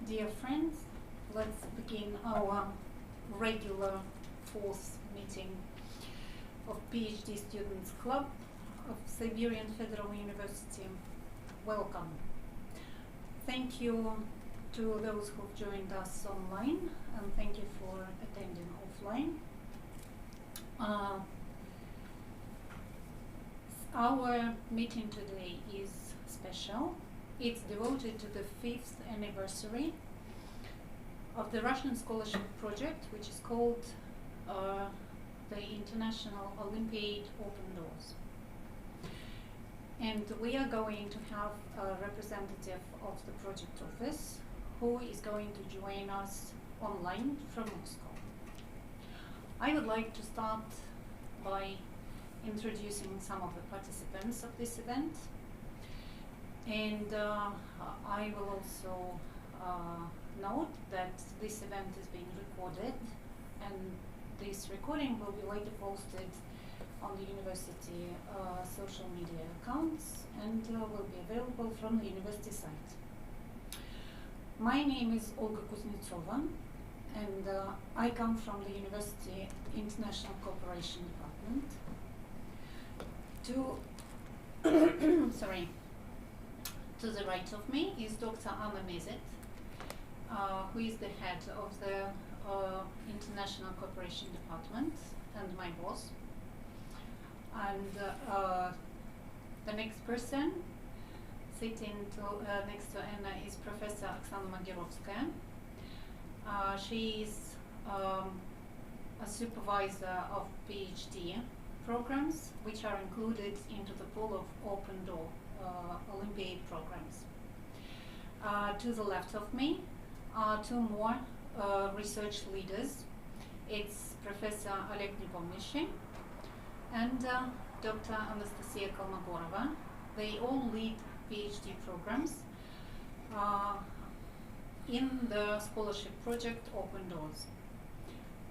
Dear friends, let's begin our regular fourth meeting of PhD Students Club of Siberian Federal University. Welcome. Thank you to those who've joined us online, and thank you for attending offline. Our meeting today is special. It's devoted to the 5th anniversary of the Russian scholarship project, which is called the International Olympiad OpenDoors. And we are going to have a representative of the project office who is going to join us online from Moscow. I would like to start by introducing some of the participants of this event. And I will also note that this event is being recorded, and this recording will be later posted on the university social media accounts and will be available from the university site. My name is Olga Kuznetsova, and I come from the University International Cooperation Department. To the right of me is Dr. Anna Mezet, who is the head of the International Cooperation Department and my boss. And the next person sitting next to Anna is Professor Oksana Magirovskaya. She is a supervisor of PhD programs, which are included into the pool of OpenDoors Olympiad programs. To the left of me are two more research leaders. It's Professor Oleg Nepomniachtchi and Dr. Anastasia Kolmogorova. They all lead PhD programs in the scholarship project OpenDoors.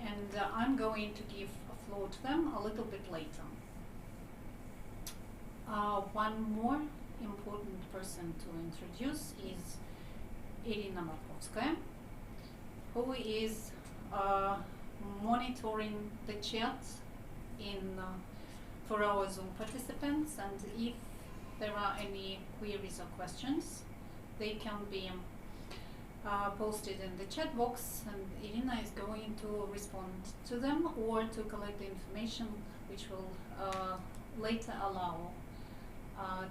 And I'm going to give a floor to them a little bit later. One more important person to introduce is Irina Markovskaya, who is monitoring the chat for our Zoom participants, and if there are any queries or questions, they can be posted in the chat box, and Irina is going to respond to them or to collect the information which will later allow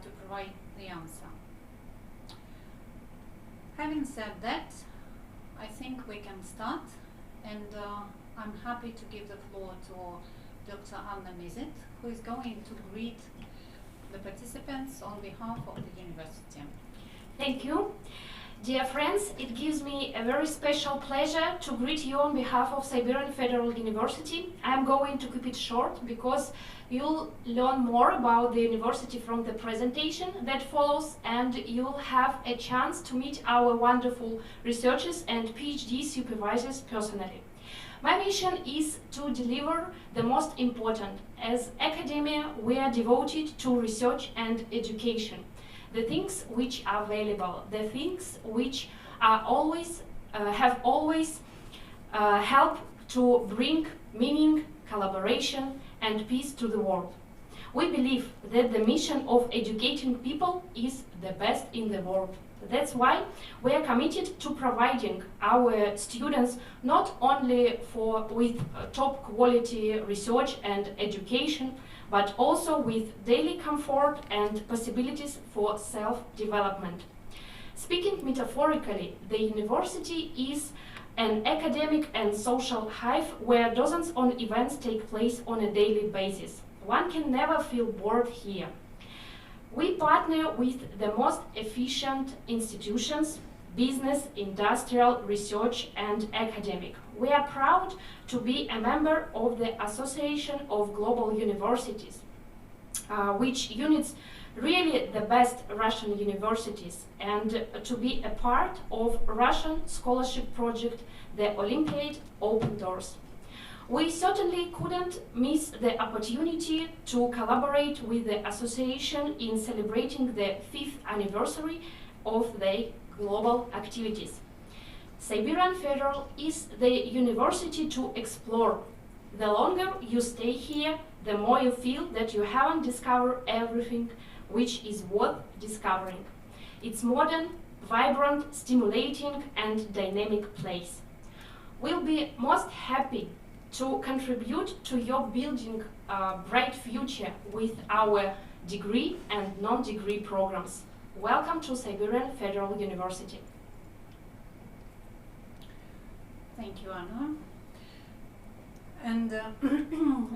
to provide the answer. Having said that, I think we can start, and I'm happy to give the floor to Dr. Anna Mezet, who is going to greet the participants on behalf of the university. Thank you. Dear friends, it gives me a very special pleasure to greet you on behalf of Siberian Federal University. I'm going to keep it short because you'll learn more about the university from the presentation that follows, and you'll have a chance to meet our wonderful researchers and PhD supervisors personally. My mission is to deliver the most important. As academia, we are devoted to research and education. The things which are valuable, the things which are always have always helped to bring meaning, collaboration, and peace to the world. We believe that the mission of educating people is the best in the world. That's why we are committed to providing our students not only with top quality research and education, but also with daily comfort and possibilities for self-development. Speaking metaphorically, the university is an academic and social hive where dozens of events take place on a daily basis. One can never feel bored here. We partner with the most efficient institutions, business, industrial, research, and academic. We are proud to be a member of the Association of Global Universities, which unites really the best Russian universities, and to be a part of Russian scholarship project, the Olympiad OpenDoors. We certainly couldn't miss the opportunity to collaborate with the association in celebrating the 5th anniversary of their global activities. Siberian Federal is the university to explore. The longer you stay here, the more you feel that you haven't discovered everything which is worth discovering. It's modern, vibrant, stimulating, and dynamic place. We'll be most happy to contribute to your building a bright future with our degree and non-degree programs. Welcome to Siberian Federal University. Thank you, Anna. And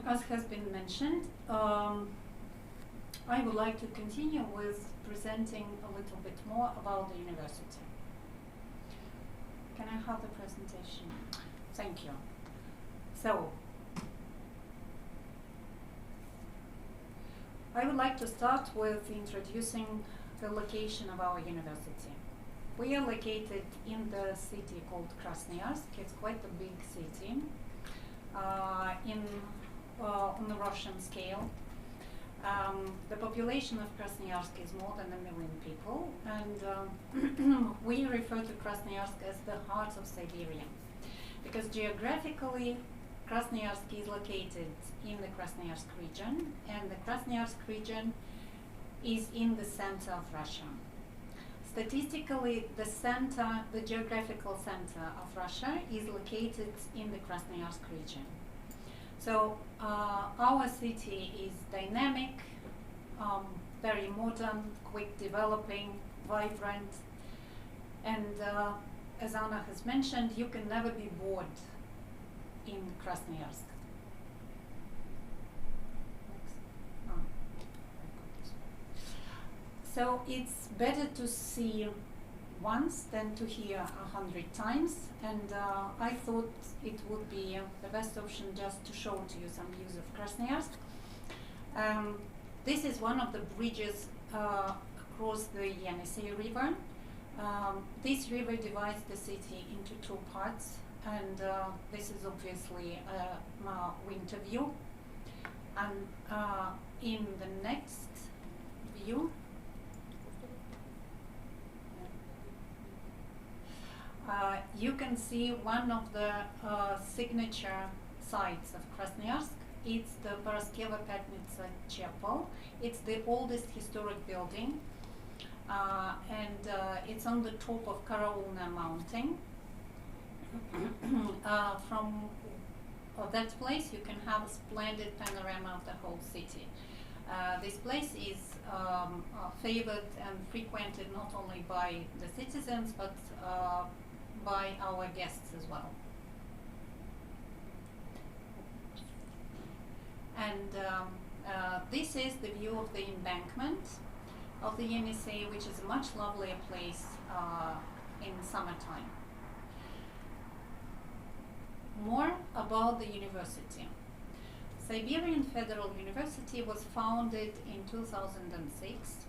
as has been mentioned, I would like to continue with presenting a little bit more about the university. Can I have the presentation? Thank you. So, I would like to start with introducing the location of our university. We are located in the city called Krasnoyarsk. It's quite a big city on the Russian scale. The population of Krasnoyarsk is more than 1 million people, and we refer to Krasnoyarsk as the heart of Siberia, because geographically Krasnoyarsk is located in the Krasnoyarsk region, and the Krasnoyarsk region is in the center of Russia. Statistically, the geographical center of Russia is located in the Krasnoyarsk region. So our city is dynamic, very modern, quick developing, vibrant, and as Anna has mentioned, you can never be bored in Krasnoyarsk. So it's better to see once than to hear 100 times, and I thought it would be the best option just to show to you some views of Krasnoyarsk. This is one of the bridges across the Yenisei River. This river divides the city into 2 parts, and this is obviously a winter view. And in the next view, you can see one of the signature sites of Krasnoyarsk. It's the Paraskevo-Petnitsa Chapel. It's the oldest historic building, and it's on the top of Karaulna Mountain. From that place, you can have a splendid panorama of the whole city. This place is favored and frequented not only by the citizens, but by our guests as well. And this is the view of the embankment of the Yenisei, which is a much lovelier place in summertime. More about the university. Siberian Federal University was founded in 2006,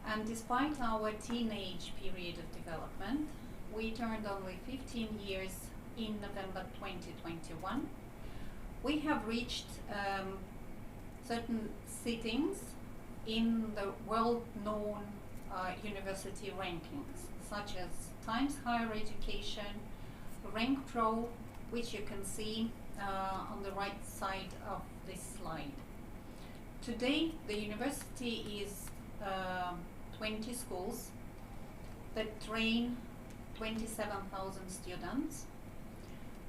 and despite our teenage period of development, we turned only 15 years in November 2021. We have reached certain sittings in the world-known university rankings, such as Times Higher Education, Rank Pro, which you can see on the right side of this slide. Today, the university is 20 schools that train 27,000 students.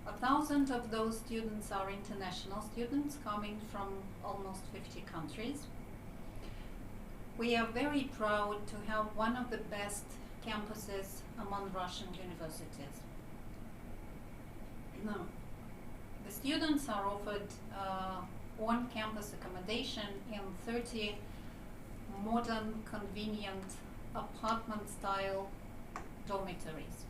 1,000 of those students are international students coming from almost 50 countries. We are very proud to have one of the best campuses among Russian universities. Now, the students are offered on-campus accommodation in 30 modern, convenient, apartment-style dormitories.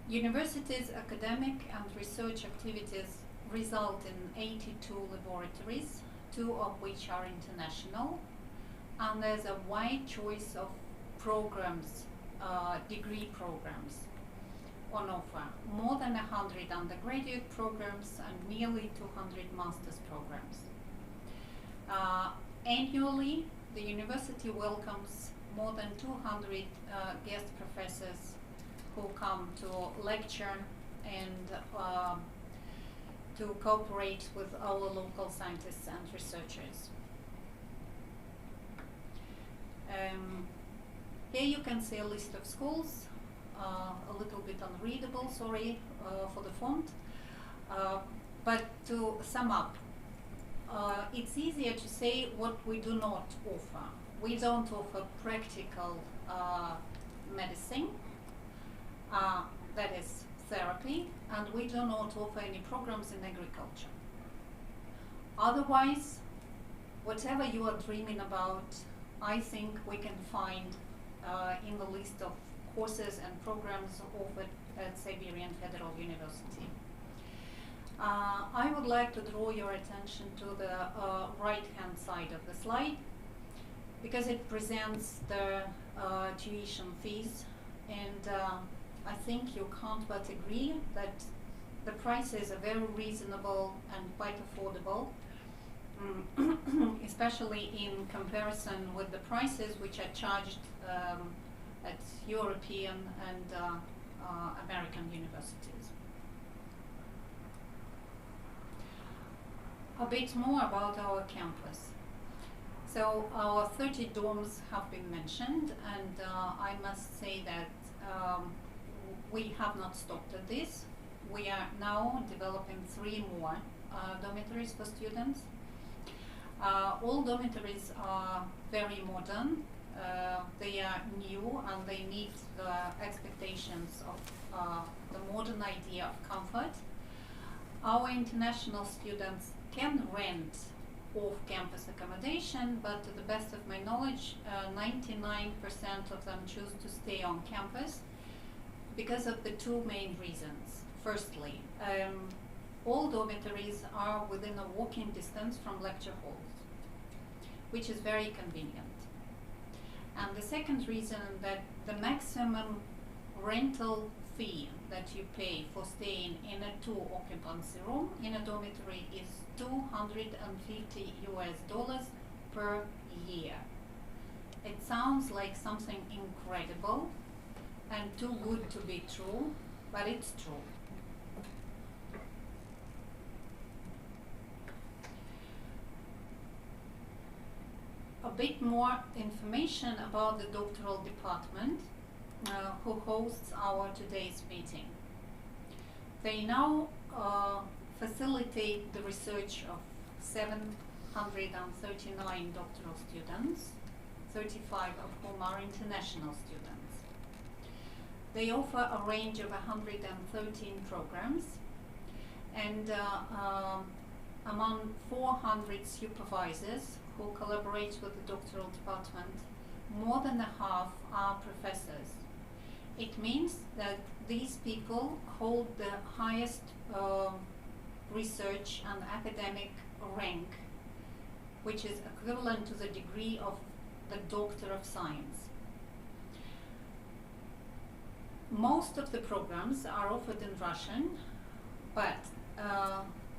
University's academic and research activities result in 82 laboratories, 2 of which are international, and there's a wide choice of programs, degree programs on offer. More than 100 undergraduate programs and nearly 200 master's programs. Annually, the university welcomes more than 200 guest professors who come to lecture and to cooperate with our local scientists and researchers. Here you can see a list of schools, a little bit unreadable, sorry for the font. But to sum up, it's easier to say what we do not offer. We don't offer practical medicine, that is therapy, and we do not offer any programs in agriculture. Otherwise, whatever you are dreaming about, I think we can find in the list of courses and programs offered at Siberian Federal University. I would like to draw your attention to the right-hand side of the slide, because it presents the tuition fees, and I think you can't but agree that the prices are very reasonable and quite affordable, especially in comparison with the prices which are charged at European and American universities. A bit more about our campus. So our 30 dorms have been mentioned, and I must say that we have not stopped at this. We are now developing 3 more dormitories for students. All dormitories are very modern. They are new and they meet the expectations of the modern idea of comfort. Our international students can rent off-campus accommodation, but to the best of my knowledge, 99% of them choose to stay on campus because of the 2 main reasons. Firstly, all dormitories are within a walking distance from lecture halls, which is very convenient. And the second reason, that the maximum rental fee that you pay for staying in a 2-occupancy room in a dormitory is $250 per year. It sounds like something incredible and too good to be true, but it's true. A bit more information about the doctoral department who hosts our today's meeting. They now facilitate the research of 739 doctoral students, 35 of whom are international students. They offer a range of 113 programs, and among 400 supervisors who collaborate with the doctoral department, more than a half are professors. It means that these people hold the highest research and academic rank, which is equivalent to the degree of the Doctor of Science. Most of the programs are offered in Russian, but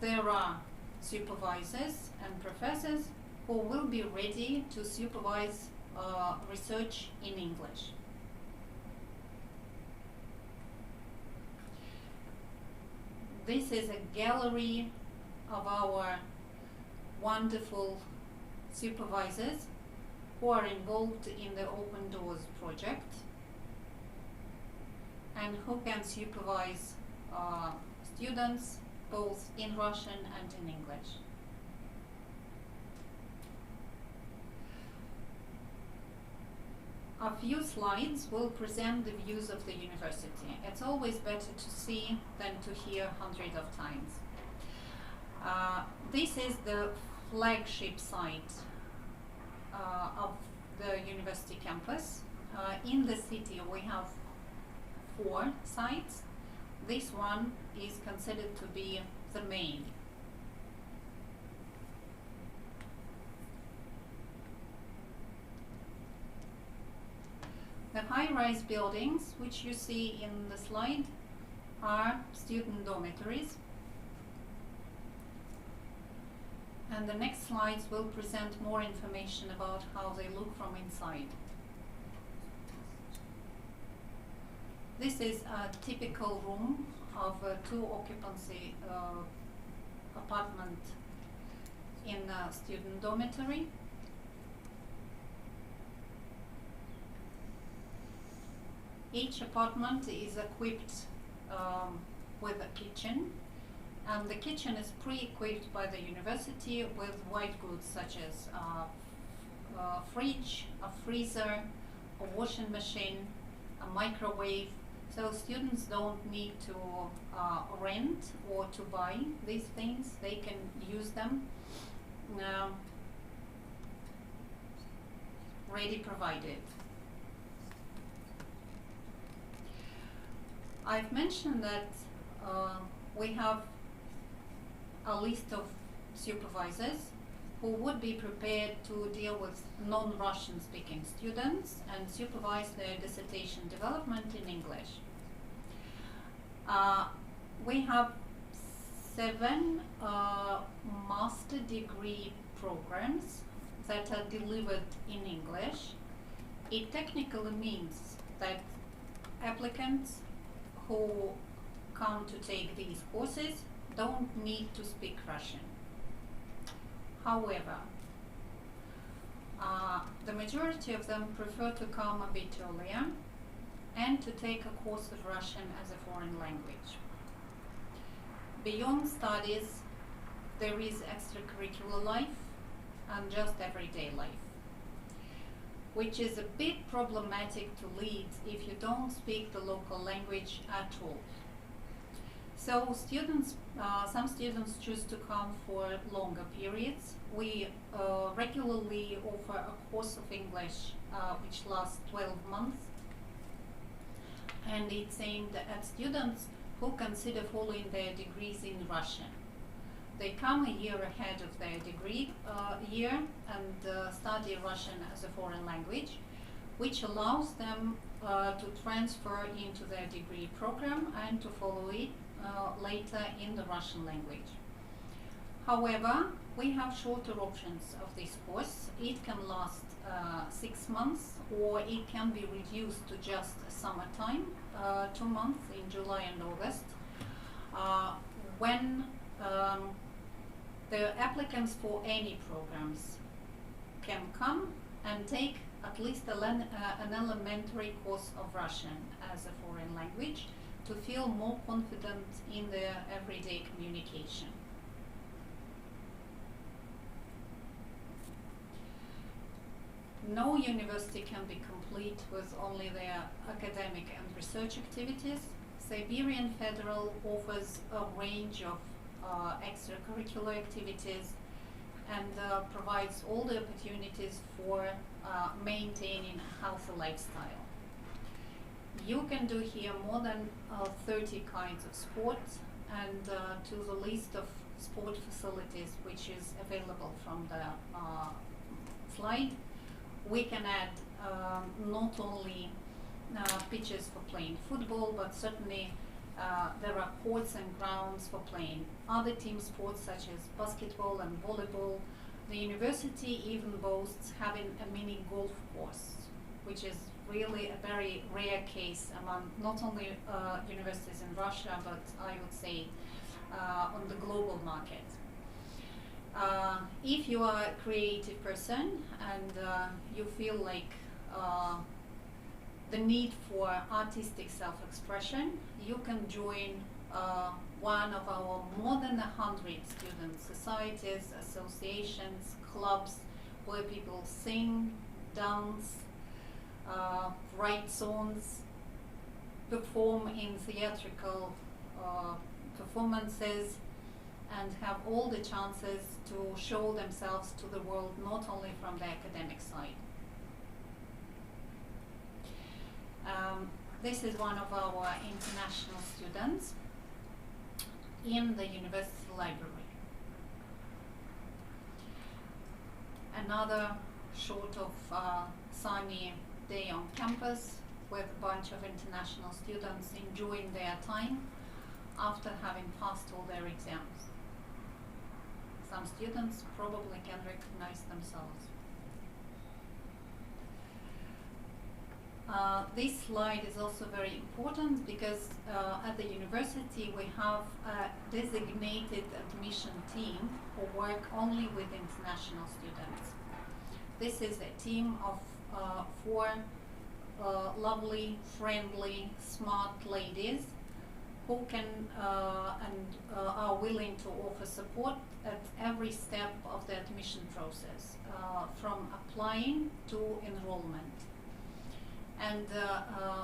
there are supervisors and professors who will be ready to supervise research in English. This is a gallery of our wonderful supervisors who are involved in the OpenDoors project and who can supervise students both in Russian and in English. A few slides will present the views of the university. It's always better to see than to hear hundreds of times. This is the flagship site of the university campus. In the city we have 4 sites. This one is considered to be the main. The high-rise buildings, which you see in the slide, are student dormitories. And the next slides will present more information about how they look from inside. This is a typical room of a two-occupancy apartment in a student dormitory. Each apartment is equipped with a kitchen, and the kitchen is pre-equipped by the university with white goods such as a fridge, a freezer, a washing machine, a microwave. So students don't need to rent or to buy these things. They can use them ready provided. I've mentioned that we have a list of supervisors who would be prepared to deal with non-Russian speaking students and supervise their dissertation development in English. We have 7 master degree programs that are delivered in English. It technically means that applicants who come to take these courses don't need to speak Russian. However, the majority of them prefer to come a bit earlier and to take a course of Russian as a foreign language. Beyond studies, there is extracurricular life and just everyday life, which is a bit problematic to lead if you don't speak the local language at all. So students, some students choose to come for longer periods. We regularly offer a course of English which lasts 12 months, and it's aimed at students who consider following their degrees in Russian. They come a year ahead of their degree year and study Russian as a foreign language, which allows them to transfer into their degree program and to follow it later in the Russian language. However, we have shorter options of this course. It can last 6 months, or it can be reduced to just summertime, 2 months in July and August, when the applicants for any programs can come and take at least an elementary course of Russian as a foreign language to feel more confident in their everyday communication. No university can be complete with only their academic and research activities. Siberian Federal offers a range of extracurricular activities and provides all the opportunities for maintaining a healthy lifestyle. You can do here more than 30 kinds of sports, and to the list of sport facilities which is available from the slide, we can add not only pitches for playing football, but certainly there are courts and grounds for playing other team sports such as basketball and volleyball. The university even boasts having a mini golf course, which is really a very rare case among not only universities in Russia, but I would say on the global market. If you are a creative person and you feel like the need for artistic self-expression, you can join one of our more than 100 student societies, associations, clubs, where people sing, dance, write songs, perform in theatrical performances, and have all the chances to show themselves to the world, not only from the academic side. This is one of our international students in the university library. Another short of sunny day on campus with a bunch of international students enjoying their time after having passed all their exams. Some students probably can recognize themselves. This slide is also very important because at the university we have a designated admission team who work only with international students. This is a team of 4 lovely, friendly, smart ladies who can and are willing to offer support at every step of the admission process, from applying to enrollment. And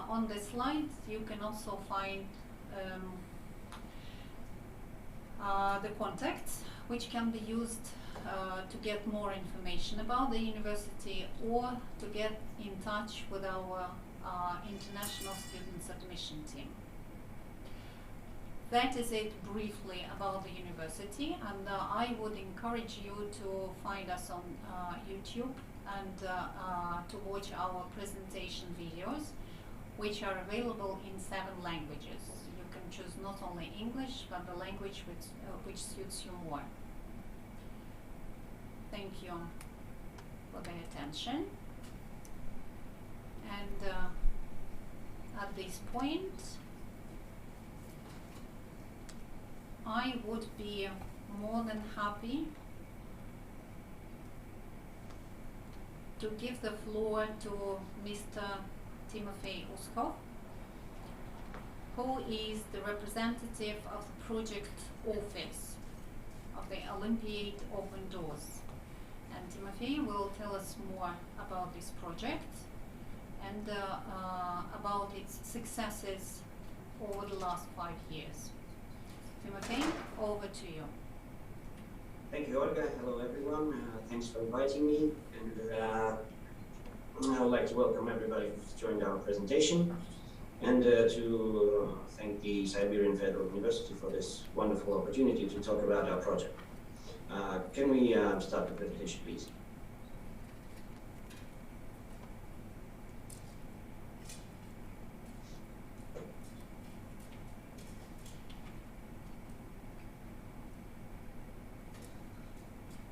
on the slide you can also find the contacts which can be used to get more information about the university or to get in touch with our international students admission team. That is it briefly about the university, and I would encourage you to find us on YouTube and to watch our presentation videos, which are available in 7 languages. You can choose not only English, but the language which suits you more. Thank you for the attention. And at this point, I would be more than happy to give the floor to Mr. Timofey Uskov, who is the representative of the project office of the Olympiad OpenDoors. And Timofey will tell us more about this project and about its successes over the last 5 years. Timofey, over to you. Thank you, Olga. Hello, everyone. Thanks for inviting me. And I would like to welcome everybody who's joined our presentation and to thank the Siberian Federal University for this wonderful opportunity to talk about our project. Can we start the presentation, please?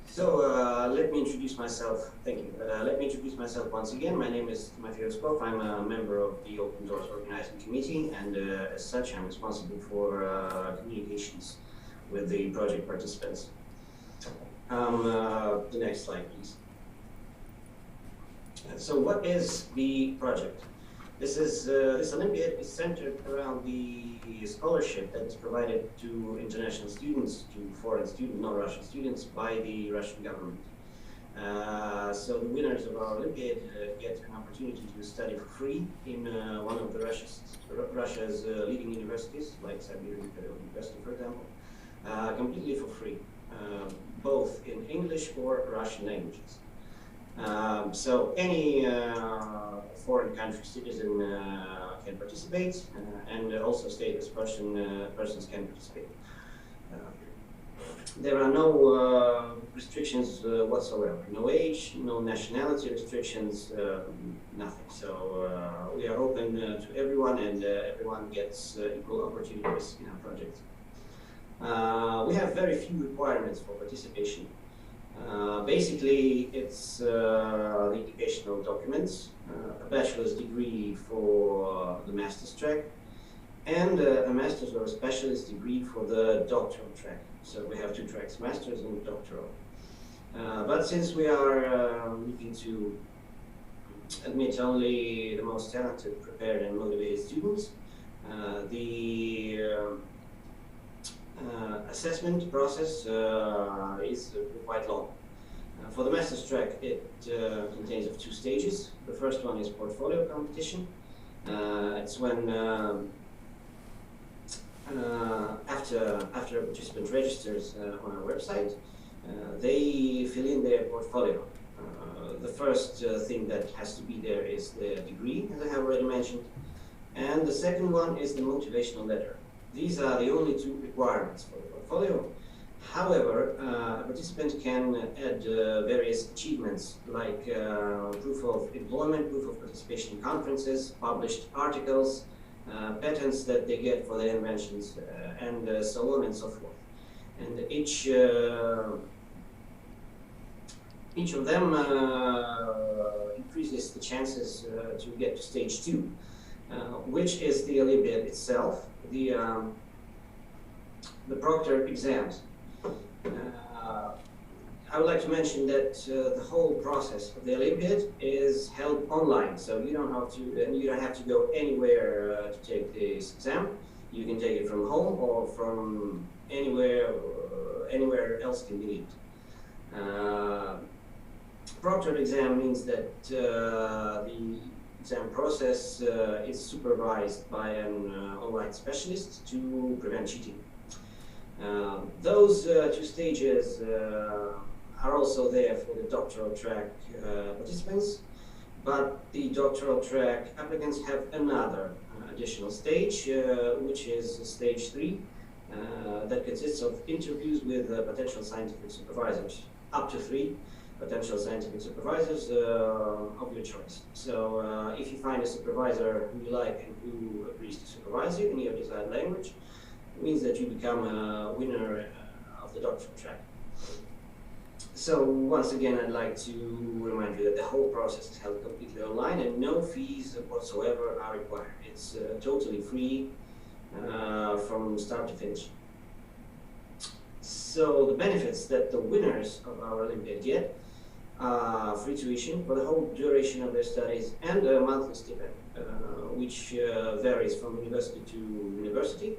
So let me introduce myself. Thank you. Let me introduce myself once again. My name is Timofey Uskov. I'm a member of the OpenDoors organizing committee, and as such, I'm responsible for communications with the project participants. The next slide, please. So, what is the project? This Olympiad is centered around the scholarship that is provided to international students, to foreign students, non-Russian students, by the Russian government. So the winners of our Olympiad get an opportunity to study for free in one of the Russia's leading universities, like Siberian Federal University, for example, completely for free, both in English or Russian languages. So any foreign country citizen can participate, and also stateless persons can participate. There are no restrictions whatsoever. No age, no nationality restrictions, nothing. So we are open to everyone, and everyone gets equal opportunities in our project. We have very few requirements for participation. Basically, it's the educational documents, a bachelor's degree for the master's track, and a master's or a specialist degree for the doctoral track. So we have 2 tracks, master's and doctoral. But since we are looking to admit only the most talented, prepared, and motivated students, the assessment process is quite long. For the master's track, it contains of 2 stages. The first one is portfolio competition. It's when after a participant registers on our website, they fill in their portfolio. The first thing that has to be there is the degree, as I have already mentioned, and the second one is the motivational letter. These are the only 2 requirements for the portfolio. However, a participant can add various achievements like proof of employment, proof of participation in conferences, published articles, patents that they get for their inventions, and so on and so forth. And each Each of them increases the chances to get to stage 2, which is the Olympiad itself, the proctored exams. I would like to mention that the whole process of the Olympiad is held online, so you don't have to go anywhere to take this exam. You can take it from home or from anywhere else convenient. Proctored exam means that the exam process is supervised by an online specialist to prevent cheating. Those 2 stages are also there for the doctoral track participants, but the doctoral track applicants have another additional stage, which is stage 3, that consists of interviews with potential scientific supervisors, up to 3 potential scientific supervisors of your choice. So if you find a supervisor who you like and who agrees to supervise you in your desired language, it means that you become a winner of the doctoral track. So once again, I'd like to remind you that the whole process is held completely online and no fees whatsoever are required. It's totally free from start to finish. So the benefits that the winners of our Olympiad get are free tuition for the whole duration of their studies and a monthly stipend, which varies from university to university.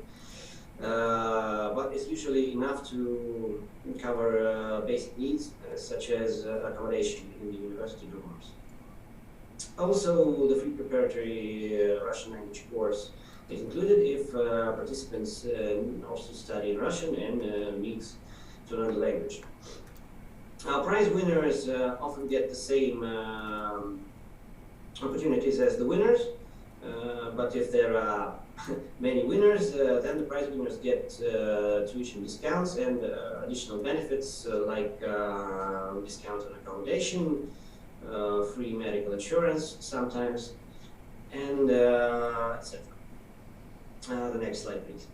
But it's usually enough to cover basic needs such as accommodation in the university dorms. Also, the free preparatory Russian language course is included if participants also study in Russian and needs to learn the language. Prize winners often get the same opportunities as the winners, but if there are many winners, then the prize winners get tuition discounts and additional benefits like discount on accommodation, free medical insurance sometimes, and etc. The next slide, please.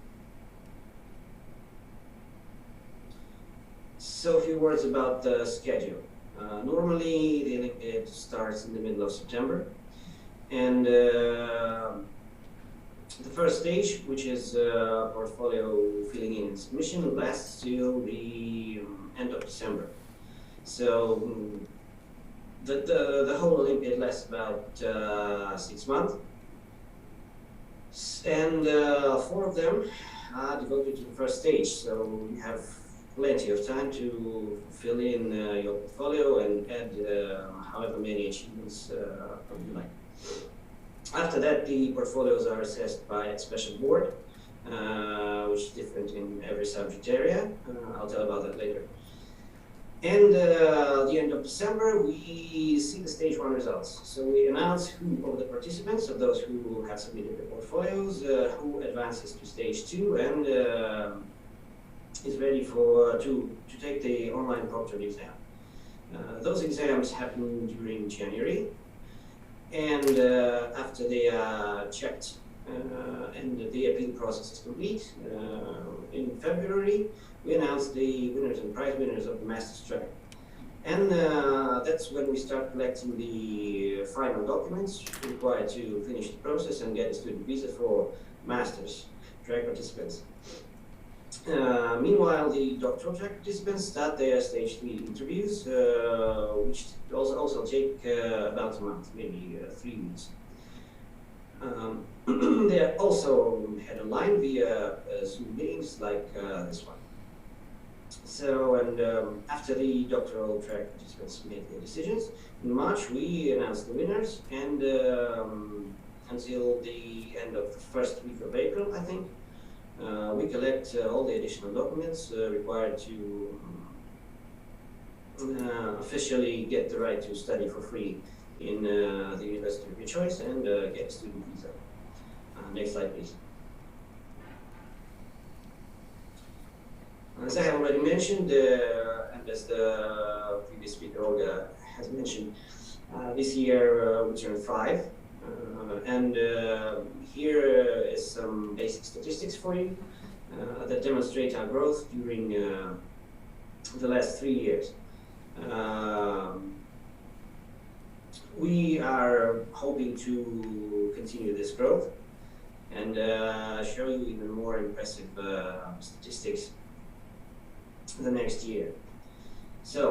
So a few words about the schedule. Normally, the Olympiad starts in the middle of September, and the first stage, which is portfolio filling in and submission, lasts till the end of December. So the whole Olympiad lasts about 6 months, and 4 of them are devoted to the first stage. So you have plenty of time to fill in your portfolio and add however many achievements you like. After that, the portfolios are assessed by a special board, which is different in every subject area. I'll tell about that later. And at the end of December, we see the stage 1 results. So we announce who of the participants, of those who have submitted their portfolios, who advances to stage 2 and is ready to take the online proctored exam. Those exams happen during January, and after they are checked and the appeal process is complete, in February we announce the winners and prize winners of the master's track. And that's when we start collecting the final documents required to finish the process and get a student visa for master's track participants. Meanwhile, the doctoral track participants start their stage 3 interviews, which also take about a month, maybe 3 weeks. They are also held online via Zoom meetings like this one. So, and after the doctoral track participants make their decisions, in March we announce the winners, and until the end of the first week of April, I think, we collect all the additional documents required to officially get the right to study for free in the university of your choice and get a student visa. Next slide, please. As I have already mentioned, and as the previous speaker Olga has mentioned, this year we turned 5. And here is some basic statistics for you that demonstrate our growth during the last 3 years. we are hoping to continue this growth and show you even more impressive statistics the next year. So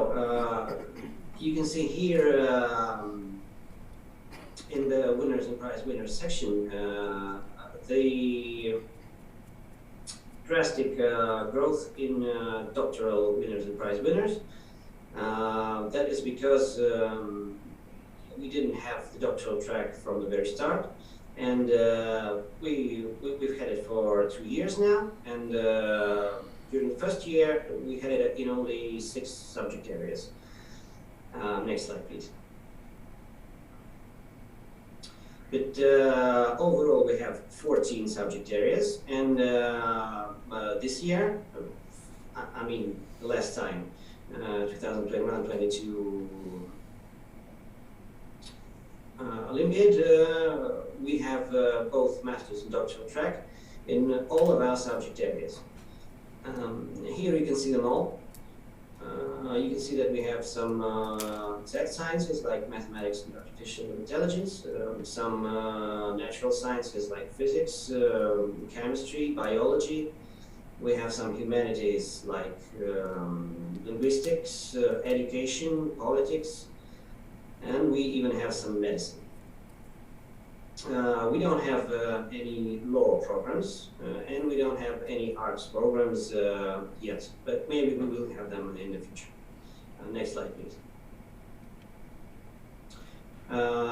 you can see here in the winners and prize winners section the drastic growth in doctoral winners and prize winners. That is because we didn't have the doctoral track from the very start, and we've had it for 2 years now, and during the first year we had it in only 6 subject areas. Next slide, please. But overall we have 14 subject areas, and this year, I mean the last time, 2021-22 Olympiad, we have both master's and doctoral track in all of our subject areas. Here you can see them all. You can see that we have some exact sciences like mathematics and artificial intelligence, some natural sciences like physics, chemistry, biology. We have some humanities like linguistics, education, politics, and we even have some medicine. We don't have any law programs, and we don't have any arts programs yet, but maybe we will have them in the future. Next slide, please.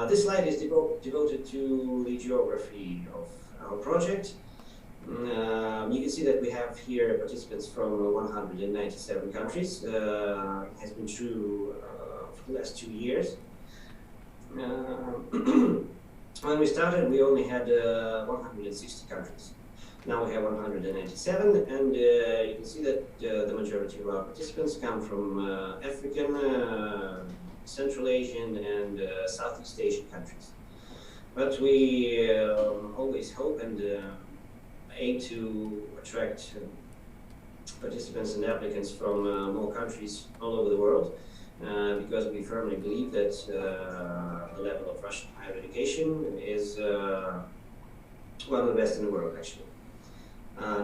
This slide is devoted to the geography of our project. You can see that we have here participants from 197 countries. It has been true for the last 2 years. When we started, we only had 160 countries. Now we have 197, and you can see that the majority of our participants come from African, Central Asian, and Southeast Asian countries. But we always hope and aim to attract participants and applicants from more countries all over the world, because we firmly believe that the level of Russian higher education is one of the best in the world, actually.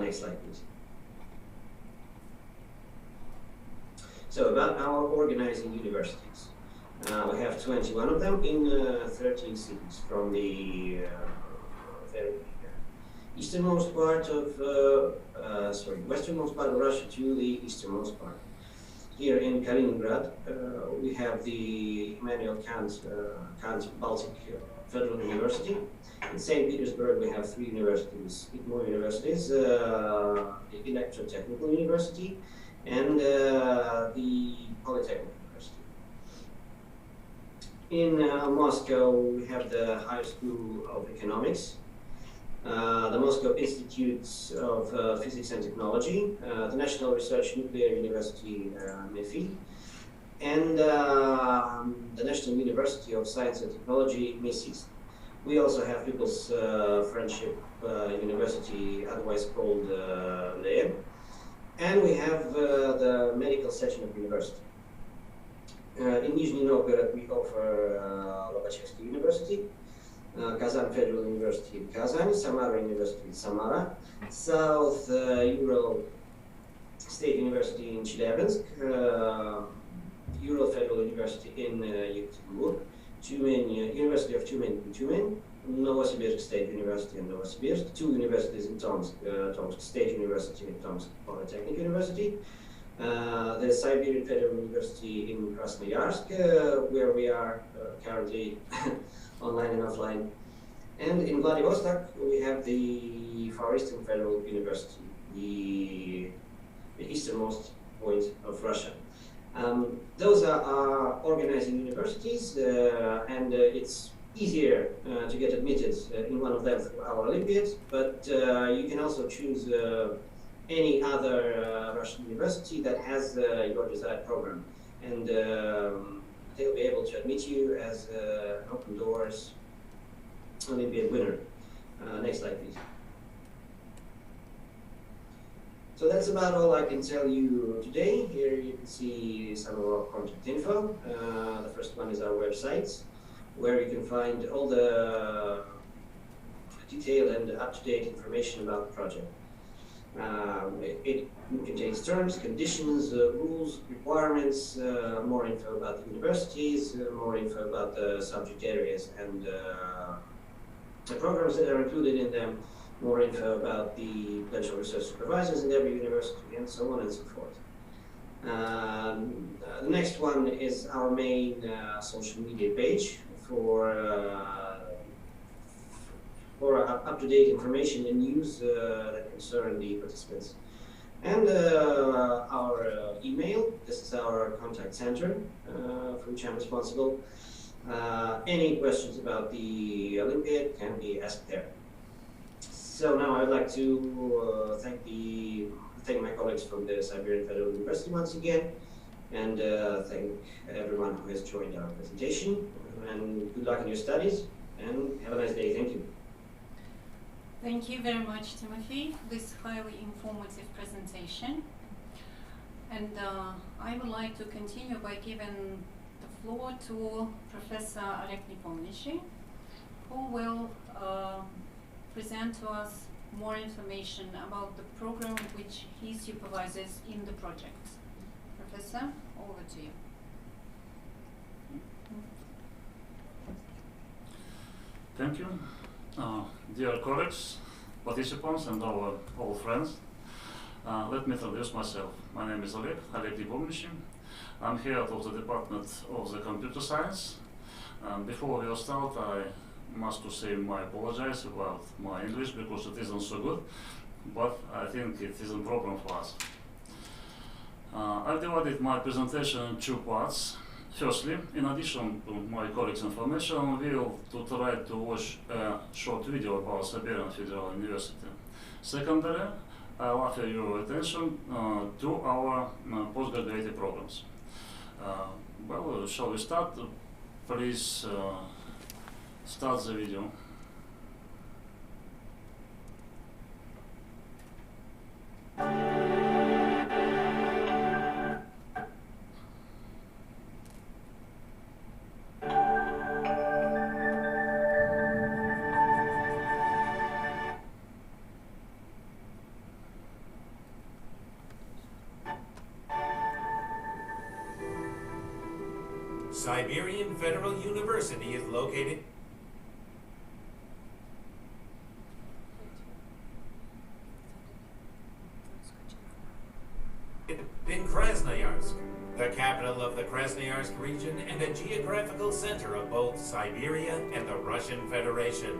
Next slide, please. So about our organizing universities. We have 21 of them in 13 cities, from the very easternmost part of, westernmost part of Russia to the easternmost part. Here in Kaliningrad, we have the Immanuel Kant Baltic Federal University. In St. Petersburg, we have 3 universities, more universities, the Electrotechnical University and the Polytechnic University. In Moscow, we have the Higher School of Economics, the Moscow Institutes of Physics and Technology, the National Research Nuclear University, MEFI, and the National University of Science and Technology, MESIS. We also have People's Friendship University, otherwise called LEB, and we have the medical section of university. In Nizhny Novgorod, we offer Rossotrudichestvo University, Kazan Federal University in Kazan, Samara University in Samara, South Ural State University in Chelyabinsk, Ural Federal University in Yekaterinburg, University of Tyumen in Tyumen, Novosibirsk State University in Novosibirsk, 2 universities in Tomsk, Tomsk State University and Tomsk Polytechnic University, the Siberian Federal University in Krasnoyarsk, where we are currently online and offline. And in Vladivostok, we have the Far Eastern Federal University, the easternmost point of Russia. Those are our organizing universities, and it's easier to get admitted in one of them through our Olympiad, but you can also choose any other Russian university that has your desired program, and they'll be able to admit you as an OpenDoors Olympiad winner. Next slide, please. So that's about all I can tell you today. Here you can see some of our contact info. The first one is our websites. where you can find all the detailed and up-to-date information about the project. It contains terms, conditions, rules, requirements, more info about the universities, more info about the subject areas and the programs that are included in them, more info about the potential research supervisors in every university, and so on and so forth. The next one is our main social media page for up-to-date information and news that concern the participants. And our email, this is our contact center for which I'm responsible. Any questions about the Olympiad can be asked there. So now I'd like to thank my colleagues from the Siberian Federal University once again, and thank everyone who has joined our presentation. And good luck in your studies, and have a nice day. Thank you. Thank you very much, Timothy, for this highly informative presentation. And I would like to continue by giving the floor to Professor Oleg Nepomniachtchi, who will present to us more information about the program which he supervises in the project. Professor, over to you. Thank you. Dear colleagues, participants, and our old friends, let me introduce myself. My name is Oleg Nepomniachtchi. I'm head of the Department of the Computer Science. Before we start, I must to say my apologies about my English because it isn't so good, but I think it isn't a problem for us. I've divided my presentation in two parts. Firstly, in addition to my colleagues' information, we will try to watch a short video about Siberian Federal University. Secondly, I'll offer your attention to our postgraduate programs. Well, shall we start? Please start the video. Siberian Federal University is located in Krasnoyarsk, the capital of the Krasnoyarsk region and a geographical center of both Siberia and the Russian Federation.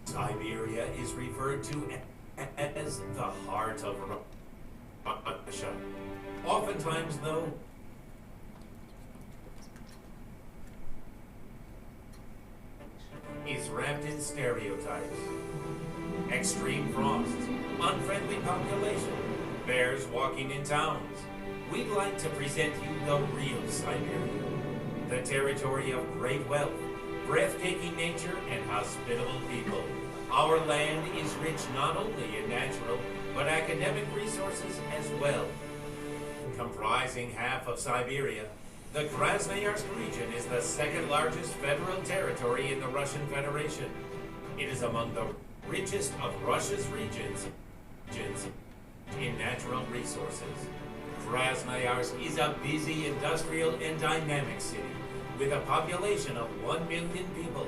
Siberia is referred to as the heart of Russia. Oftentimes, though, is wrapped in stereotypes. Extreme frosts, unfriendly population, bears walking in towns. We'd like to present you the real Siberia, the territory of great wealth, breathtaking nature, and hospitable people. Our land is rich not only in natural, but academic resources as well. Comprising half of Siberia, the Krasnoyarsk region is the second largest federal territory in the Russian Federation. It is among the richest of Russia's regions in natural resources. Krasnoyarsk is a busy industrial and dynamic city with a population of 1 million people.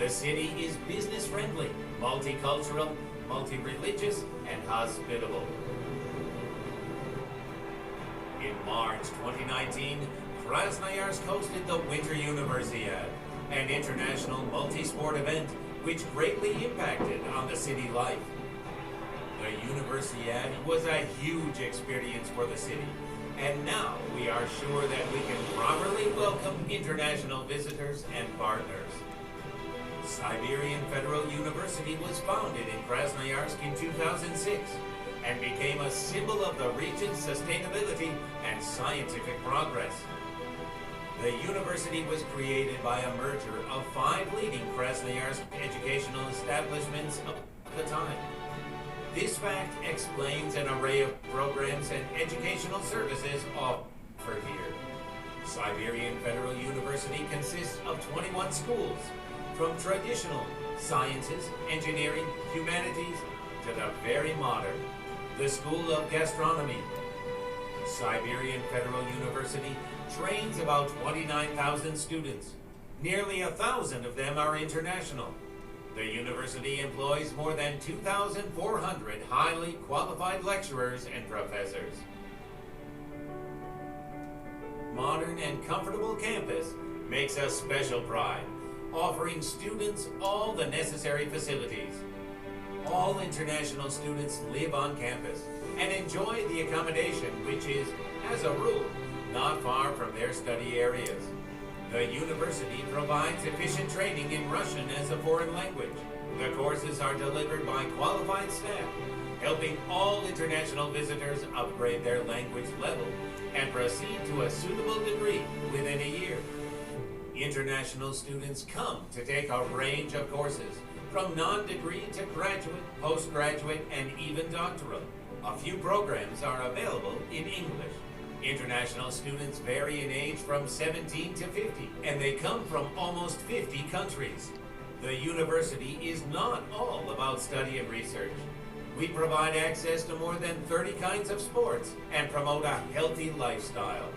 The city is business-friendly, multicultural, multi-religious, and hospitable. In March 2019, Krasnoyarsk hosted the Winter Universiad, an international multi-sport event which greatly impacted on the city life. The Universiad was a huge experience for the city, and now we are sure that we can properly welcome international visitors and partners. Siberian Federal University was founded in Krasnoyarsk in 2006 and became a symbol of the region's sustainability and scientific progress. The university was created by a merger of 5 leading Krasnoyarsk educational establishments of the time. This fact explains an array of programs and educational services offered here. Siberian Federal University consists of 21 schools, from traditional sciences, engineering, humanities, to the very modern, the School of Gastronomy. Siberian Federal University trains about 29,000 students. Nearly 1,000 of them are international. The university employs more than 2,400 highly qualified lecturers and professors. Modern and comfortable campus makes a special pride, offering students all the necessary facilities. All international students live on campus and enjoy the accommodation, which is, as a rule, not far from their study areas. The university provides efficient training in Russian as a foreign language. The courses are delivered by qualified staff, helping all international visitors upgrade their language level and proceed to a suitable degree within a year. International students come to take a range of courses, from non-degree to graduate, postgraduate, and even doctoral. A few programs are available in English. International students vary in age from 17 to 50, and they come from almost 50 countries. The university is not all about study and research. We provide access to more than 30 kinds of sports and promote a healthy lifestyle.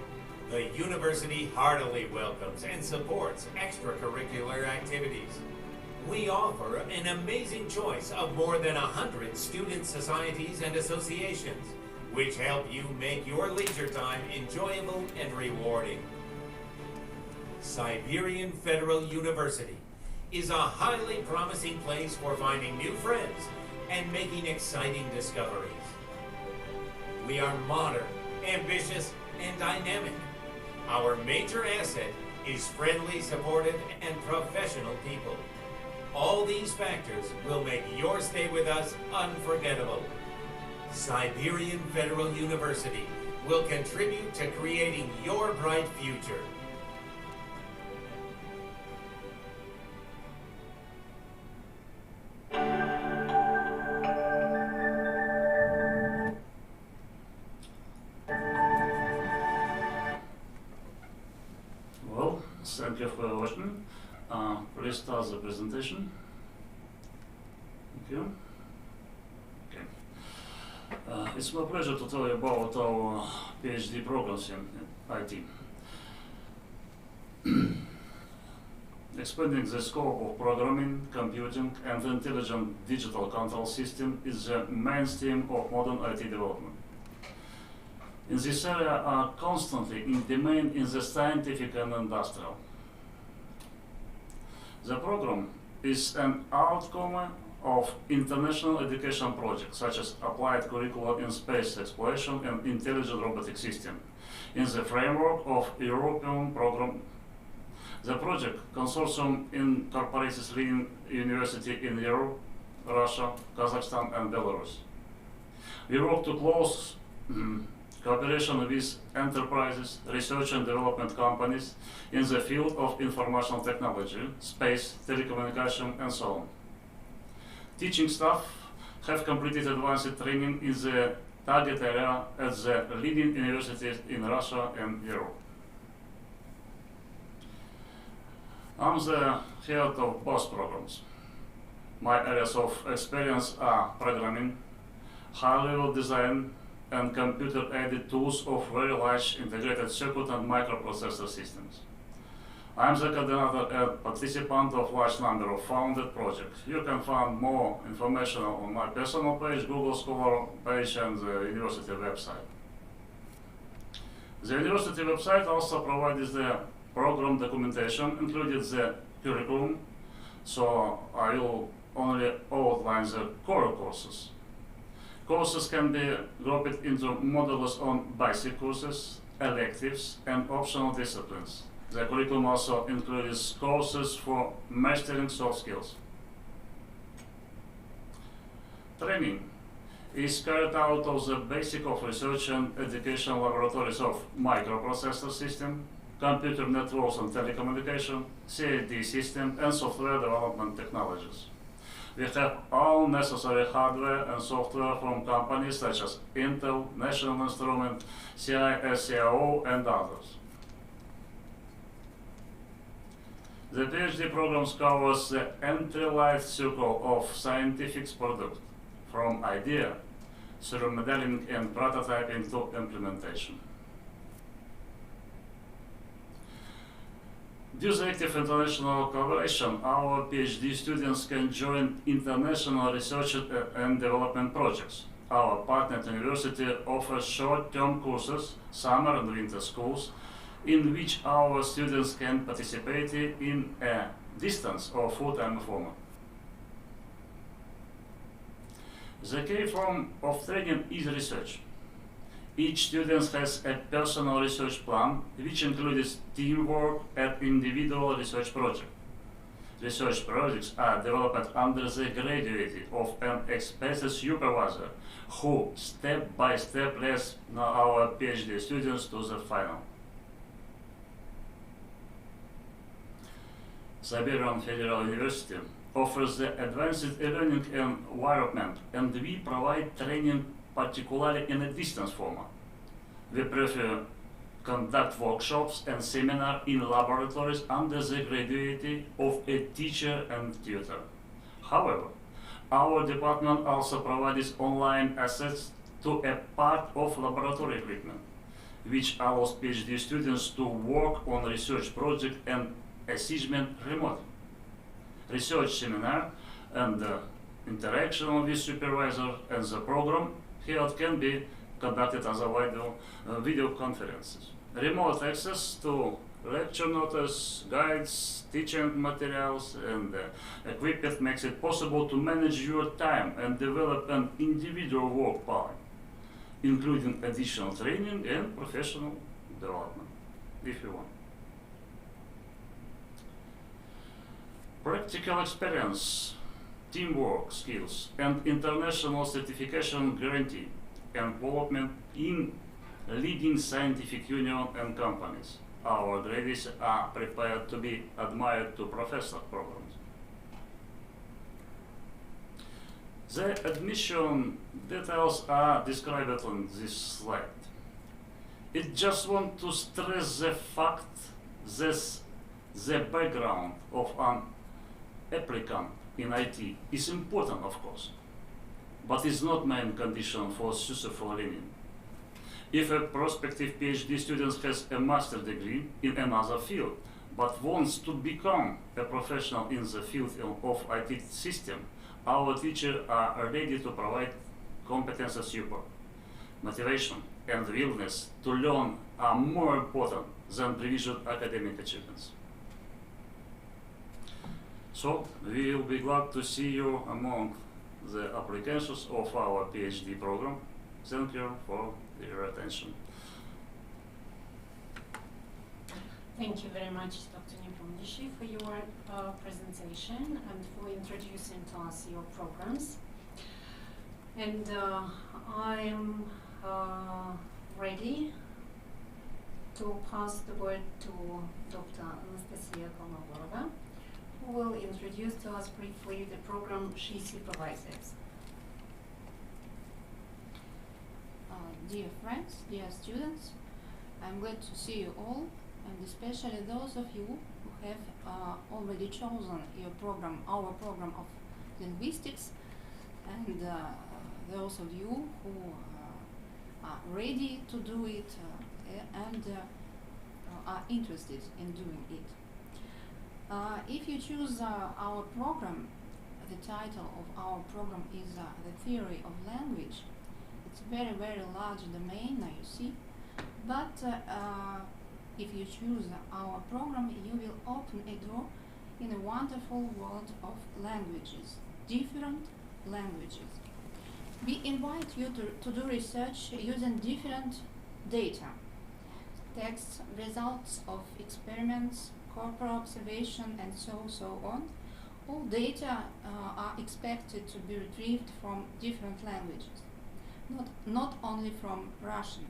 The university heartily welcomes and supports extracurricular activities. We offer an amazing choice of more than 100 student societies and associations, which help you make your leisure time enjoyable and rewarding. Siberian Federal University is a highly promising place for finding new friends and making exciting discoveries. We are modern, ambitious, and dynamic. Our major asset is friendly, supportive, and professional people. All these factors will make your stay with us unforgettable. Siberian Federal University will contribute to creating your bright future. Well, thank you for watching. Please start the presentation. Thank you. It's my pleasure to tell you about our PhD programs in IT. Expanding the scope of programming, computing, and intelligent digital control system is the mainstream of modern IT development. In this area are constantly in demand in the scientific and industrial. The program is an outcome of international education projects such as applied curricula in space exploration and intelligent robotic system in the framework of European program. The project consortium incorporates leading universities in Europe, Russia, Kazakhstan, and Belarus. We work to close cooperation with enterprises, research and development companies in the field of information technology, space, telecommunication, and so on. Teaching staff have completed advanced training in the target area at the leading universities in Russia and Europe. I'm the head of both programs. My areas of experience are programming, high-level design, and computer-aided tools of very large integrated circuit and microprocessor systems. I am the coordinator and participant of large number of founded projects. You can find more information on my personal page, Google Scholar page, and the university website. The university website also provides the program documentation, including the curriculum, so I will only outline the core courses. Courses can be grouped into modules on basic courses, electives, and optional disciplines. The curriculum also includes courses for mastering soft skills. Training is carried out of the basic of research and education laboratories of microprocessor system, computer networks and telecommunication, CAD system, and software development technologies. We have all necessary hardware and software from companies such as Intel, National Instrument, CISCO, and others. The PhD program covers the entry life cycle of scientific product, from idea through modeling and prototyping to implementation. Due to active international collaboration, our PhD students can join international research and development projects. Our partner university offers short-term courses, summer and winter schools, in which our students can participate in a distance or full-time format. The key form of training is research. Each student has a personal research plan, which includes teamwork and individual research projects. Research projects are developed under the graduate of an experienced supervisor who step by step leads our PhD students to the final. Siberian Federal University offers the advanced learning environment, and we provide training particularly in a distance format. We prefer conduct workshops and seminars in laboratories under the graduate of a teacher and tutor. However, our department also provides online access to a part of laboratory equipment, which allows PhD students to work on research projects and assessment remotely. Research seminar and interaction with supervisor and the program here can be conducted as a video conferences. Remote access to lecture notes, guides, teaching materials, and equipment makes it possible to manage your time and develop an individual work plan, including additional training and professional development, if you want. Practical experience, teamwork skills, and international certification guarantee involvement in leading scientific union and companies. Our graduates are prepared to be admired to professor programs. The admission details are described on this slide. I just want to stress the fact that the background of an applicant in IT is important, of course, but is not main condition for successful learning. If a prospective PhD student has a master's degree in another field, but wants to become a professional in the field of IT system, our teachers are ready to provide competence support. Motivation and willingness to learn are more important than previous academic achievements. So, we will be glad to see you among the applications of our PhD program. Thank you for your attention. Thank you very much, Dr. Nepomniachtchi, for your presentation and for introducing to us your programs. And I am ready to pass the word to Dr. Anastasia Kolmogorova, who will introduce to us briefly the program she supervises. Dear friends, dear students, I'm glad to see you all, and especially those of you who have already chosen your program, our program of linguistics, and those of you who are ready to do it and are interested in doing it. If you choose our program, the title of our program is The Theory of Language. It's a very, very large domain, now you see. But if you choose our program, you will open a door in a wonderful world of languages, different languages. We invite you to do research using different data, texts, results of experiments, corporate observation, and so on. All data are expected to be retrieved from different languages, not only from Russian.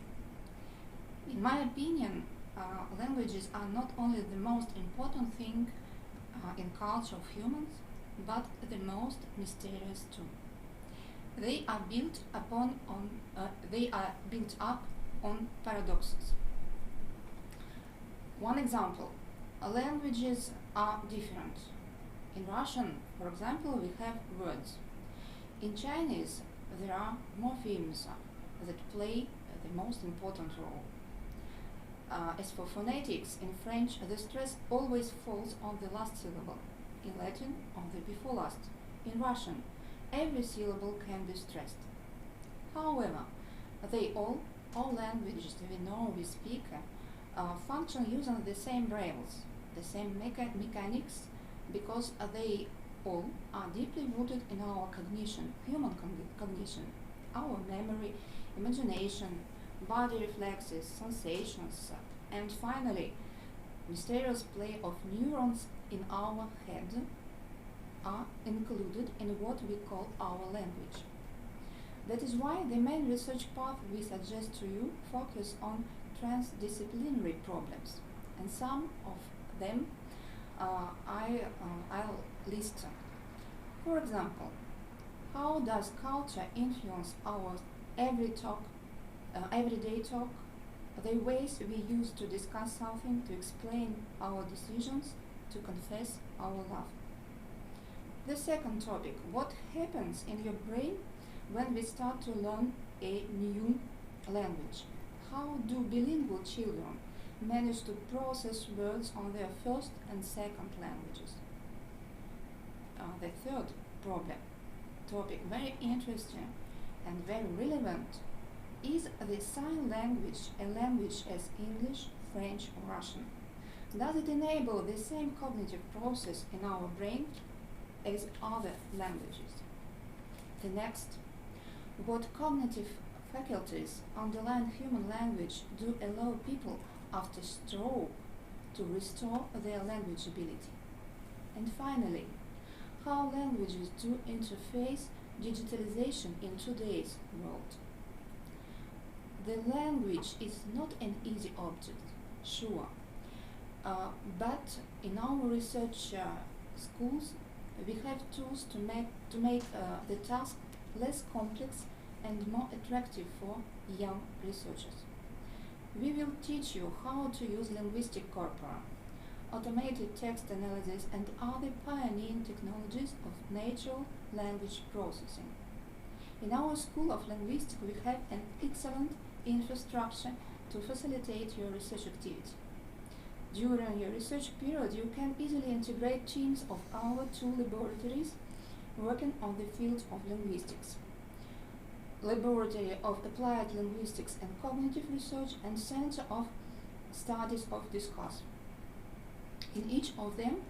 In my opinion, languages are not only the most important thing in culture of humans, but the most mysterious too. They are built up on paradoxes. One example, languages are different. In Russian, for example, we have words. In Chinese, there are morphemes that play the most important role. As for phonetics, in French, the stress always falls on the last syllable. In Latin, on the before last. In Russian, every syllable can be stressed. However, all languages we know, we speak, function using the same rails, the same mechanics, because they all are deeply rooted in our cognition, human cognition, our memory, imagination, body reflexes, sensations, and finally, mysterious play of neurons in our head are included in what we call our language. That is why the main research path we suggest to you focus on transdisciplinary problems, and some of them I'll list. For example, how does culture influence our everyday talk, the ways we use to discuss something, to explain our decisions, to confess our love? The second topic, what happens in your brain when we start to learn a new language? How do bilingual children manage to process words on their first and second languages? The third topic, very interesting and very relevant, is the sign language a language as English, French, or Russian? Does it enable the same cognitive process in our brain as other languages? The next, what cognitive faculties underlying human language do allow people after stroke to restore their language ability? And finally, how languages do interface digitalization in today's world? The language is not an easy object, sure, but in our research schools we have tools to make the task less complex and more attractive for young researchers. We will teach you how to use linguistic corpora, automated text analysis, and other pioneering technologies of natural language processing. In our School of Linguistics, we have an excellent infrastructure to facilitate your research activity. During your research period, you can easily integrate teams of our two laboratories working on the field of linguistics: Laboratory of Applied Linguistics and Cognitive Research and Center of Studies of Discourse. In each of them,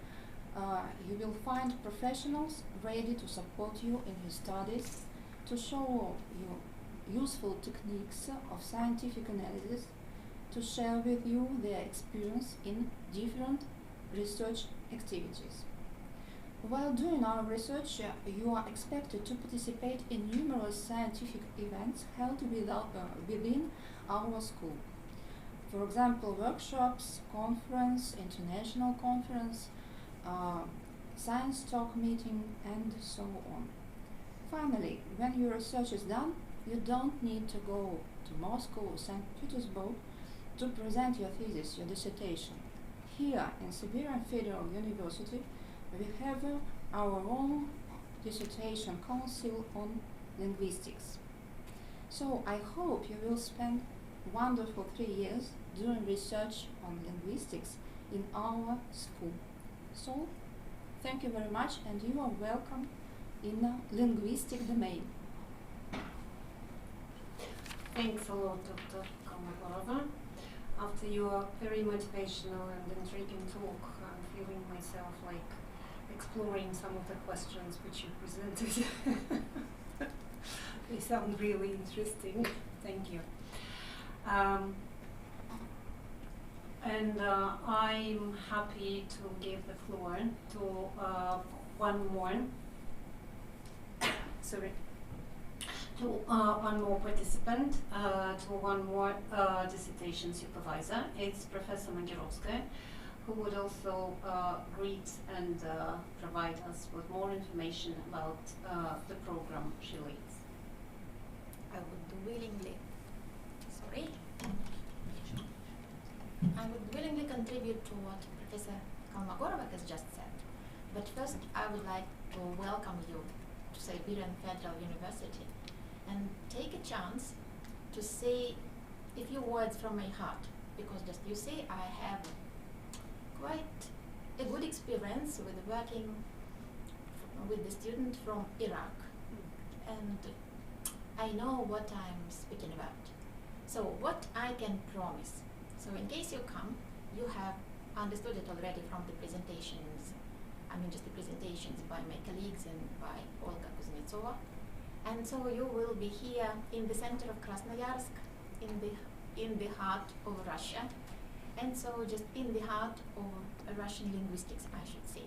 you will find professionals ready to support you in your studies, to show you useful techniques of scientific analysis, to share with you their experience in different research activities. While doing our research, you are expected to participate in numerous scientific events held within our school. For example, workshops, conference, international conference, science talk meeting, and so on. Finally, when your research is done, you don't need to go to Moscow or St. Petersburg to present your thesis, your dissertation. Here in Siberian Federal University, we have our own dissertation council on linguistics. So I hope you will spend wonderful 3 years doing research on linguistics in our school. So thank you very much, and you are welcome in the linguistic domain. Thanks a lot, Dr. Komogorova. After your very motivational and intriguing talk, I'm feeling myself like exploring some of the questions which you presented. They sound really interesting. Thank you. And I'm happy to give the floor to one more participant, to one more dissertation supervisor. It's Professor Magyarovskaya, who would also greet and provide us with more information about the program she leads. I would willingly contribute to what Professor Kolmogorova has just said. But first, I would like to welcome you to Siberian Federal University and take a chance to say a few words from my heart, because just you see, I have quite a good experience with working with the student from Iraq, and I know what I'm speaking about. So what I can promise, so in case you come, you have understood it already from the presentations, I mean just the presentations by my colleagues and by Olga Kuznetsova. And so you will be here in the center of Krasnoyarsk, in the heart of Russia, and so just in the heart of Russian linguistics, I should say.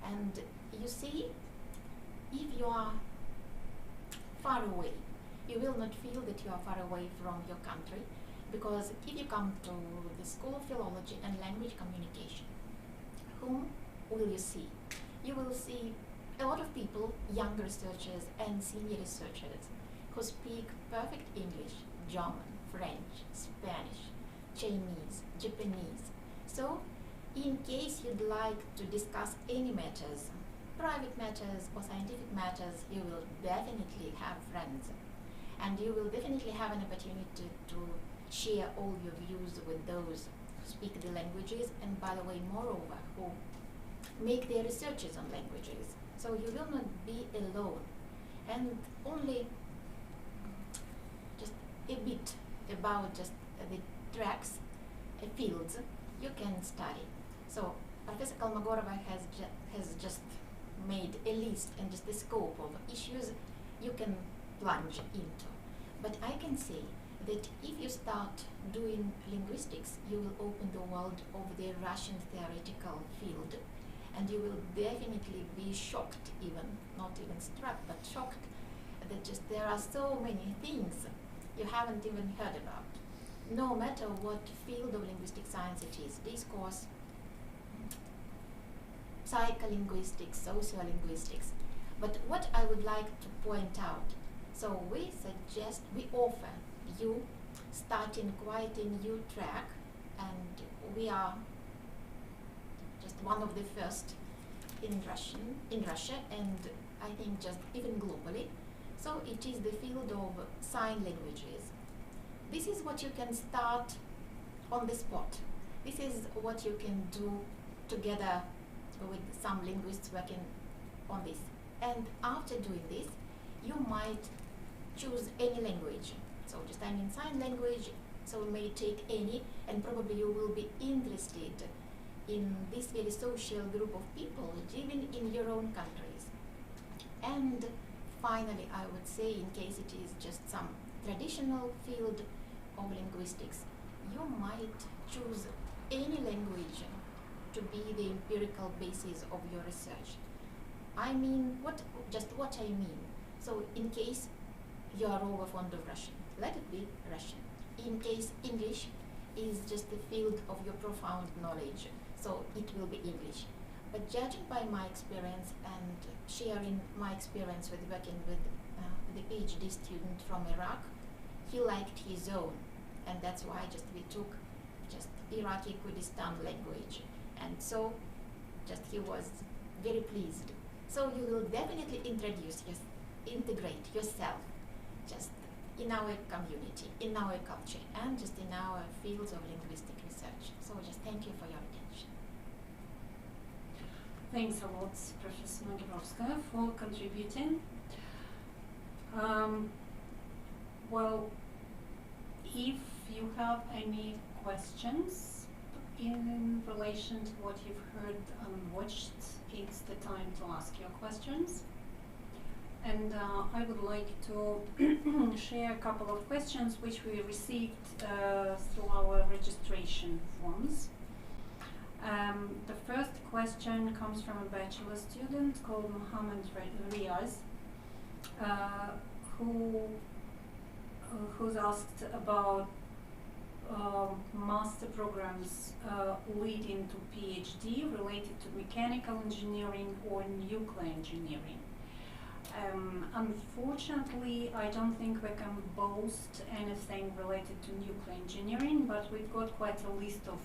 And you see, if you are far away, you will not feel that you are far away from your country, because if you come to the School of Philology and Language Communication, whom will you see? You will see a lot of people, young researchers and senior researchers, who speak perfect English, German, French, Spanish, Chinese, Japanese. So, in case you'd like to discuss any matters, private matters or scientific matters, you will definitely have friends. And you will definitely have an opportunity to share all your views with those who speak the languages, and by the way, moreover, who make their researches on languages. So you will not be alone. And only just a bit about just the tracks, fields you can study. So Professor Kolmogorova has just made a list and just the scope of issues you can plunge into. But I can say that if you start doing linguistics, you will open the world of the Russian theoretical field, and you will definitely be shocked, even, not even struck, but shocked that just there are so many things you haven't even heard about. No matter what field of linguistic science it is, discourse, psycholinguistics, sociolinguistics. But what I would like to point out, so we offer you starting quite a new track, and we are just one of the first in Russia, and I think just even globally. So it is the field of sign languages. This is what you can start on the spot. This is what you can do together with some linguists working on this. And after doing this, you might choose any language. So just I mean sign language, so you may take any, and probably you will be interested in this very social group of people living in your own countries. And finally, I would say, in case it is just some traditional field of linguistics, you might choose any language to be the empirical basis of your research. I mean, what I mean. So in case you are over fond of Russian, let it be Russian. In case English is just the field of your profound knowledge, so it will be English. But judging by my experience and sharing my experience with working with the PhD student from Iraq, he liked his own, and that's why just we took just Iraqi Kurdistan language, and so just he was very pleased. So you will definitely integrate yourself just in our community, in our culture, and just in our fields of linguistic research. So just thank you for your attention. Thanks a lot, Professor Magibrovskaya, for contributing. Well, if you have any questions in relation to what you've heard and watched, it's the time to ask your questions. And I would like to share a couple of questions which we received through our registration forms. The first question comes from a bachelor student called Mohammed Riaz, who's asked about master programs leading to PhD related to mechanical engineering or nuclear engineering. Unfortunately, I don't think we can boast anything related to nuclear engineering, but we've got quite a list of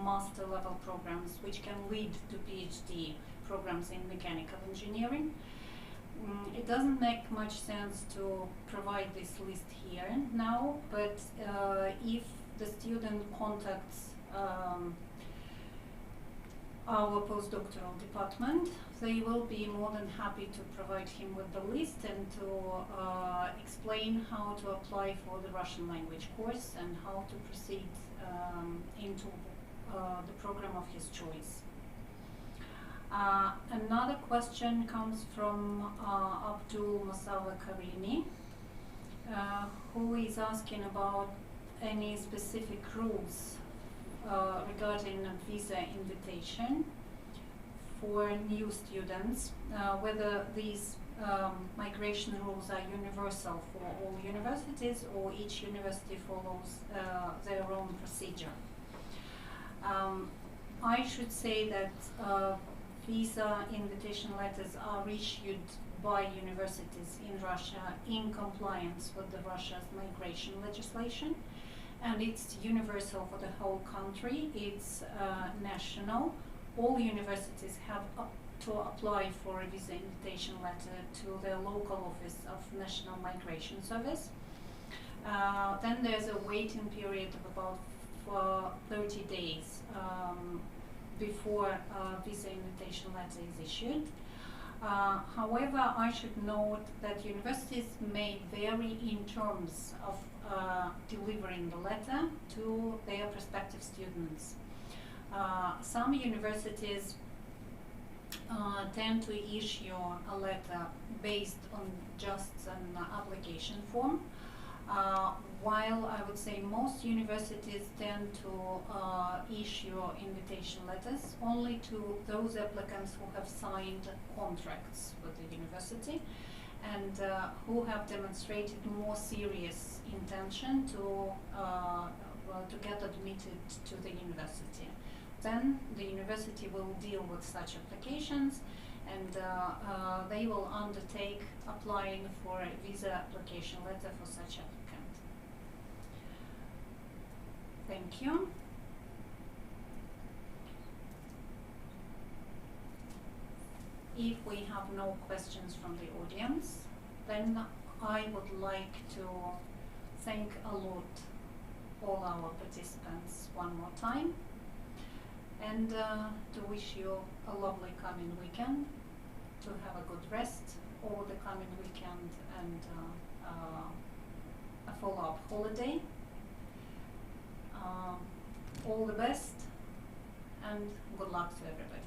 master level programs which can lead to PhD programs in mechanical engineering. It doesn't make much sense to provide this list here now, but if the student contacts our postdoctoral department, they will be more than happy to provide him with the list and to explain how to apply for the Russian language course and how to proceed into the program of his choice. Another question comes from Abdul Masava Karini, who is asking about any specific rules regarding a visa invitation for new students, whether these migration rules are universal for all universities or each university follows their own procedure. I should say that visa invitation letters are issued by universities in Russia in compliance with the Russia's migration legislation, and it's universal for the whole country. It's national. All universities have to apply for a visa invitation letter to their local office of National Migration Service. Then there's a waiting period of about 30 days before a visa invitation letter is issued. However, I should note that universities may vary in terms of delivering the letter to their prospective students. Some universities tend to issue a letter based on just an application form, while I would say most universities tend to issue invitation letters only to those applicants who have signed contracts with the university and who have demonstrated more serious intention to get admitted to the university. Then the university will deal with such applications and they will undertake applying for a visa application letter for such applicant. Thank you. If we have no questions from the audience, then I would like to thank a lot all our participants one more time and to wish you a lovely coming weekend, to have a good rest over the coming weekend and a follow-up holiday. All the best and good luck to everybody.